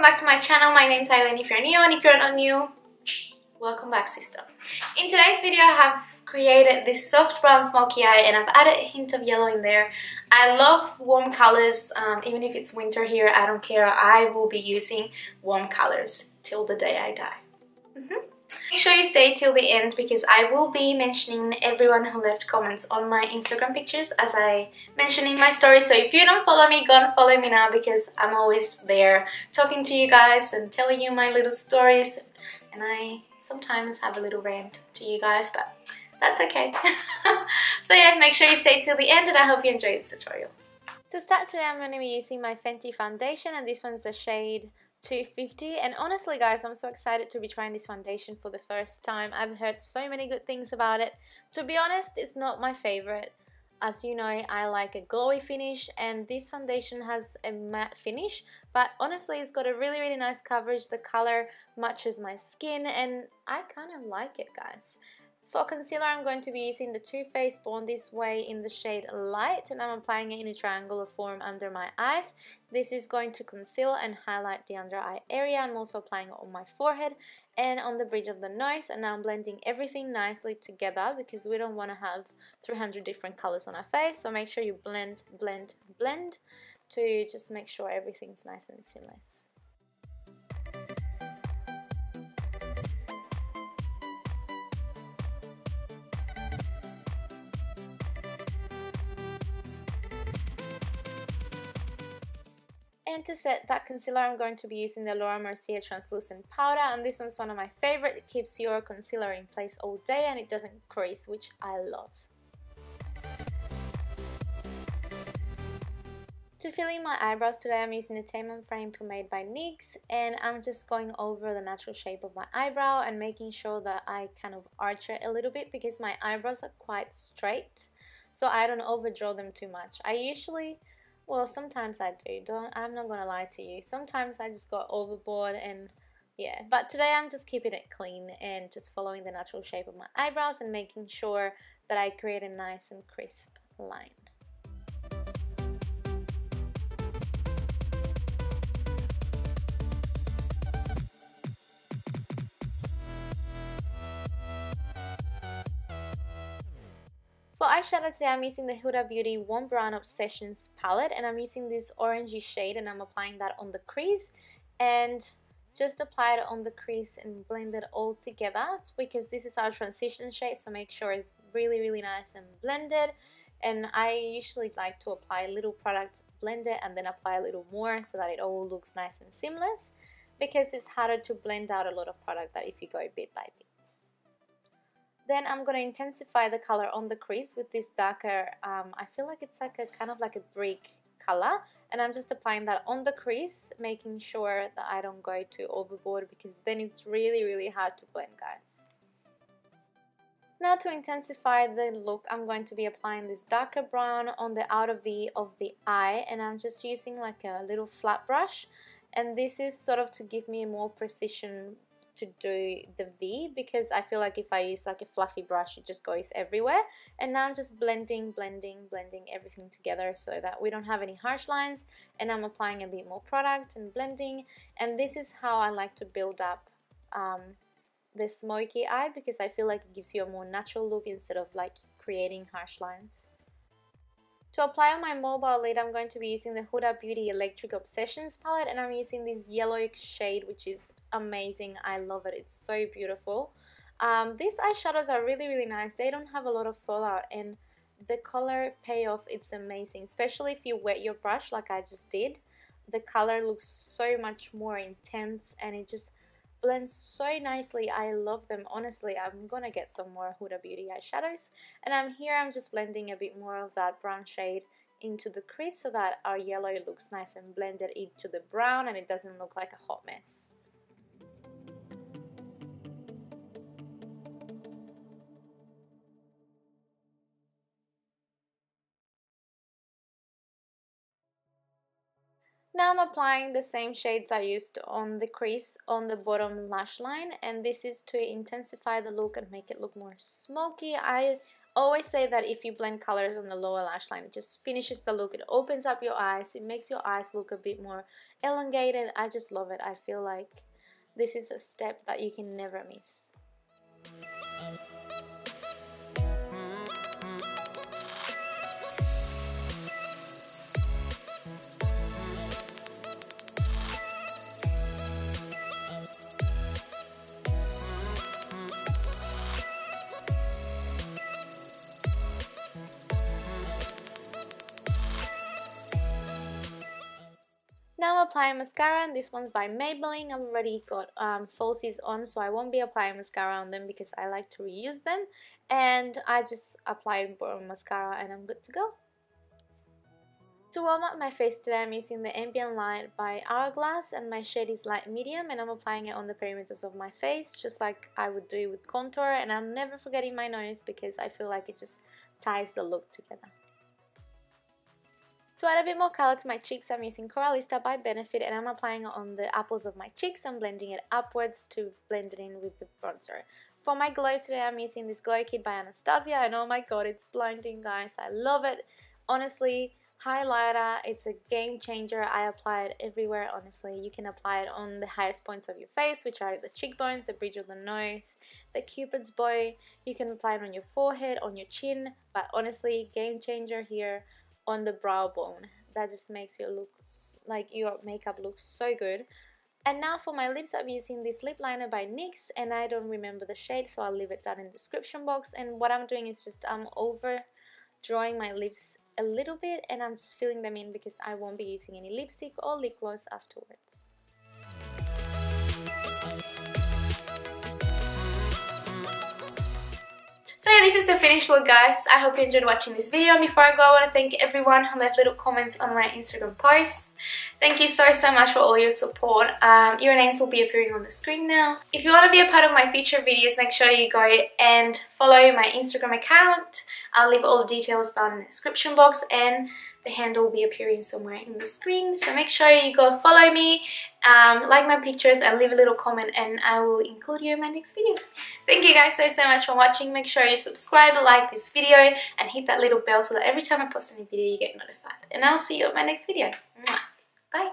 back to my channel. My name's Eileen if you're new, and if you're not new, welcome back, sister. In today's video I have created this soft brown smoky eye and I've added a hint of yellow in there. I love warm colors, even if it's winter here, I don't care. I will be using warm colors till the day I die. Make sure you stay till the end because I will be mentioning everyone who left comments on my Instagram pictures as I mentioned in my story. So if you don't follow me, go and follow me now because I'm always there talking to you guys and telling you my little stories. And I sometimes have a little rant to you guys, but that's okay. So yeah, make sure you stay till the end and I hope you enjoy this tutorial. To start today, I'm going to be using my Fenty foundation, and this one's the shade 250. And honestly guys, I'm so excited to be trying this foundation for the first time. I've heard so many good things about it. To be honest, it's not my favorite. As you know, I like a glowy finish and this foundation has a matte finish, but honestly it's got a really nice coverage. The color matches my skin and I kind of like it, guys. For concealer, I'm going to be using the Too Faced Born This Way in the shade Light, and I'm applying it in a triangular form under my eyes. This is going to conceal and highlight the under eye area. I'm also applying it on my forehead and on the bridge of the nose, and now I'm blending everything nicely together because we don't want to have 300 different colors on our face. So make sure you blend to just make sure everything's nice and seamless. And to set that concealer, I'm going to be using the Laura Mercier translucent powder, and this one's one of my favorite. It keeps your concealer in place all day and it doesn't crease, which I love. To fill in my eyebrows today, I'm using the Tame and Frame pomade by NYX, and I'm just going over the natural shape of my eyebrow and making sure that I kind of arch it a little bit because my eyebrows are quite straight, so I don't overdraw them too much. I usually, well, sometimes I do. I'm not gonna lie to you. Sometimes I just go overboard and yeah. But today I'm just keeping it clean and just following the natural shape of my eyebrows and making sure that I create a nice and crisp line. For eyeshadow today, I'm using the Huda Beauty Warm Brown Obsessions palette, and I'm using this orangey shade and I'm applying that on the crease and just apply it on the crease and blend it all together because this is our transition shade, so make sure it's really nice and blended. And I usually like to apply a little product, blend it, and then apply a little more so that it all looks nice and seamless because it's harder to blend out a lot of product than if you go bit by bit. Then I'm going to intensify the color on the crease with this darker, I feel like it's like a kind of like a brick color, and I'm just applying that on the crease, making sure that I don't go too overboard because then it's really hard to blend, guys. Now to intensify the look, I'm going to be applying this darker brown on the outer V of the eye, and I'm just using like a little flat brush, and this is sort of to give me more precision to do the V because I feel like if I use like a fluffy brush it just goes everywhere. And now I'm just blending everything together so that we don't have any harsh lines, and I'm applying a bit more product and blending, and this is how I like to build up the smoky eye because I feel like it gives you a more natural look instead of like creating harsh lines. To apply on my mobile lid, I'm going to be using the Huda Beauty Electric Obsessions palette, and I'm using this yellow shade which is amazing. I love it. It's so beautiful. These eyeshadows are really nice. They don't have a lot of fallout and the color payoff, it's amazing, especially if you wet your brush like I just did. The color looks so much more intense and it just blends so nicely. I love them. Honestly, I'm gonna get some more Huda Beauty eyeshadows, and I'm just blending a bit more of that brown shade into the crease so that our yellow looks nice and blended into the brown and it doesn't look like a hot mess. Now I'm applying the same shades I used on the crease on the bottom lash line, and this is to intensify the look and make it look more smoky. I always say that if you blend colors on the lower lash line, it just finishes the look. It opens up your eyes. It makes your eyes look a bit more elongated. I just love it. I feel like this is a step that you can never miss. Now I'm applying mascara, and this one's by Maybelline. I've already got falsies on, so I won't be applying mascara on them because I like to reuse them. And I just apply brown mascara and I'm good to go. To warm up my face today, I'm using the Ambient Light by Hourglass, and my shade is light medium, and I'm applying it on the perimeters of my face just like I would do with contour. And I'm never forgetting my nose because I feel like it just ties the look together. To add a bit more color to my cheeks, I'm using Coralista by Benefit, and I'm applying it on the apples of my cheeks and blending it upwards to blend it in with the bronzer. For my glow today, I'm using this Glow Kit by Anastasia, and oh my god, it's blinding, guys. I love it. Honestly, highlighter, it's a game changer. I apply it everywhere, honestly. You can apply it on the highest points of your face, which are the cheekbones, the bridge of the nose, the cupid's bow. You can apply it on your forehead, on your chin, but honestly, game changer here on the brow bone. That just makes your look, like your makeup look so good. And now for my lips, I'm using this lip liner by NYX, and I don't remember the shade, so I'll leave it down in the description box. And what I'm doing is just I'm over drawing my lips a little bit, and I'm just filling them in because I won't be using any lipstick or lip gloss afterwards. So yeah, this is the finished look, guys. I hope you enjoyed watching this video. Before I go, I want to thank everyone who left little comments on my Instagram posts. Thank you so much for all your support. Your names will be appearing on the screen now. If you want to be a part of my future videos, make sure you go and follow my Instagram account. I'll leave all the details down in the description box, and the handle will be appearing somewhere in the screen. So make sure you go follow me, like my pictures, and leave a little comment, and I will include you in my next video. Thank you guys so much for watching. Make sure you subscribe, like this video, and hit that little bell so that every time I post a new video you get notified. And I'll see you in my next video. Bye!